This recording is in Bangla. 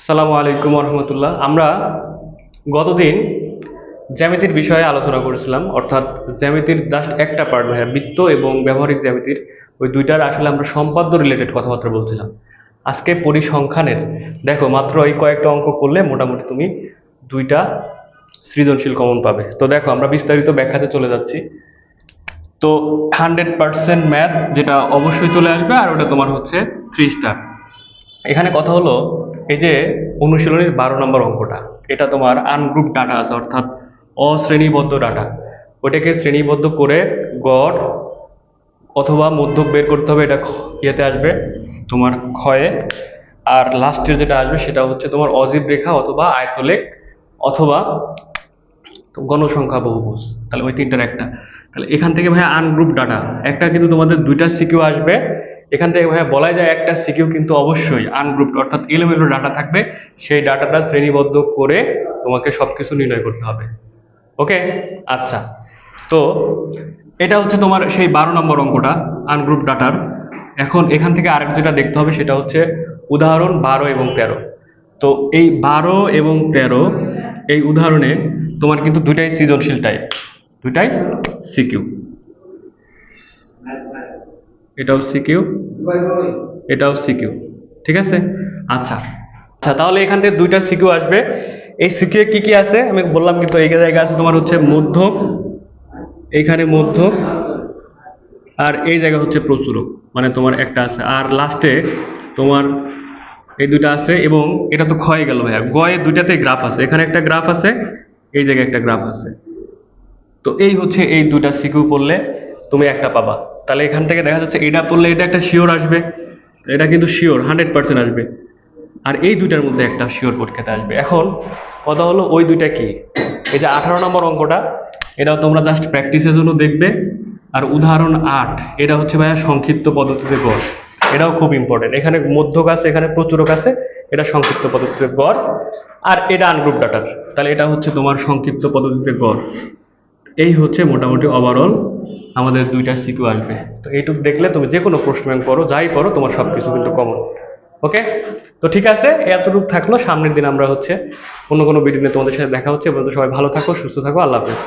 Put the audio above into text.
আসসালামু আলাইকুম রহমতুল্লাহ। আমরা গতদিন জ্যামিতির বিষয়ে আলোচনা করেছিলাম, অর্থাৎ জ্যামিতির জাস্ট একটা পার্ট ভাইয়া, বৃত্ত এবং ব্যবহারিক জ্যামিতির ওই দুইটার আসলে আমরা সম্পাদ্য রিলেটেড কথাবার্তা বলছিলাম। আজকে পরিসংখ্যানের দেখো মাত্র এই কয়েকটা অঙ্ক করলে মোটামুটি তুমি দুইটা সৃজনশীল কমন পাবে। তো দেখো আমরা বিস্তারিত ব্যাখ্যাতে চলে যাচ্ছি। তো 100% ম্যাথ যেটা অবশ্যই চলে আসবে, আর ওটা তোমার হচ্ছে 3 স্টার। এখানে কথা হলো এই যে অনুশীলনীর 12 নম্বর অঙ্কটা, এটা তোমার আনগ্রুপ ডাটা আছে, অর্থাৎ অশ্রেণীবদ্ধ ডাটা। ওটাকে শ্রেণীবদ্ধ করে গড় অথবা মধ্যক বের করতে হবে, এটা ইয়েতে আসবে তোমার ক্ষয়ে। আর লাস্টের যেটা আসবে সেটা হচ্ছে তোমার অজীব রেখা অথবা আয়তলেখ অথবা গণসংখ্যা বহুভুজ। তাহলে ওই তিনটার একটা। তাহলে এখান থেকে ভাইয়া আনগ্রুপ ডাটা একটা কিন্তু তোমাদের দুইটা সিকিউ আসবে। এখান থেকে ভাইয়া বলা যায় একটা সিকিউ কিন্তু অবশ্যই আনগ্রুপড, অর্থাৎ এলোমেলো ডাটা থাকবে। সেই ডাটাটা শ্রেণীবদ্ধ করে তোমাকে সবকিছু নির্ণয় করতে হবে। ওকে, আচ্ছা। তো এটা হচ্ছে তোমার সেই 12 নম্বর অঙ্কটা আনগ্রুপ ডাটার। এখন এখান থেকে আরেক যেটা দেখতে হবে সেটা হচ্ছে উদাহরণ 12 এবং 13। তো এই 12 এবং 13 এই উদাহরণে তোমার কিন্তু দুইটাই সৃজনশীল টাইপ, দুইটাই সিকিউ। এটাও সিকিউ, এটাও সিকিউ, ঠিক আছে। আচ্ছা আচ্ছা, তাহলে এখান থেকে দুইটা সিকিউ আসবে। এই সিকিউ কি কি আছে আমি বললাম, কিন্তু এই জায়গায় আছে তোমার হচ্ছে মধ্যক, এইখানে মধ্যক, আর এই জায়গা হচ্ছে প্রচুরক, মানে তোমার একটা আছে। আর লাস্টে তোমার এই দুইটা আছে, এবং এটা তো ক্ষয়ে গেল ভাইয়া, গয়ে দুইটাতে গ্রাফ আছে, এখানে একটা গ্রাফ আছে, এই জায়গায় একটা গ্রাফ আছে। তো এই হচ্ছে এই দুইটা সিকিউ পড়লে তুমি একটা পাবা। তাহলে এখান থেকে দেখা যাচ্ছে এটা পড়লে এটা একটা শিওর আসবে, এটা কিন্তু শিওর 100% আসবে। আর এই দুইটার মধ্যে একটা শিওর পরীক্ষাতে আসবে। এখন কথা হলো ওই দুইটা কি, এই যে 18 নম্বর অঙ্কটা, এটাও তোমরা জাস্ট প্র্যাকটিসের জন্য দেখবে। আর উদাহরণ 8 এটা হচ্ছে ভাইয়া সংক্ষিপ্ত পদ্ধতিতে গড়, এটাও খুব ইম্পর্টেন্ট। এখানে মধ্যক আছে, এখানে প্রচুরক আছে, এটা সংক্ষিপ্ত পদ্ধতিতে গড়। আর এটা আনগ্রুপ ডাটার, তাহলে এটা হচ্ছে তোমার সংক্ষিপ্ত পদ্ধতিতে গড়। এই হচ্ছে মোটামুটি ওভারঅল আমাদের দুইটা সিকিউ আসবে। তো এইটুকু দেখলে তুমি যে কোনো প্রশ্ন ব্যাংক করো, যাই করো, তোমার সবকিছু কিন্তু কমন। ওকে, তো ঠিক আছে, এতটুকু থাকলো। সামনের দিন আমরা হচ্ছে অন্য কোনো ভিডিও নিয়ে তোমাদের সাথে দেখা হচ্ছে। এবং সবাই ভালো থাকো, সুস্থ থাকো, আল্লাহ হাফেজ।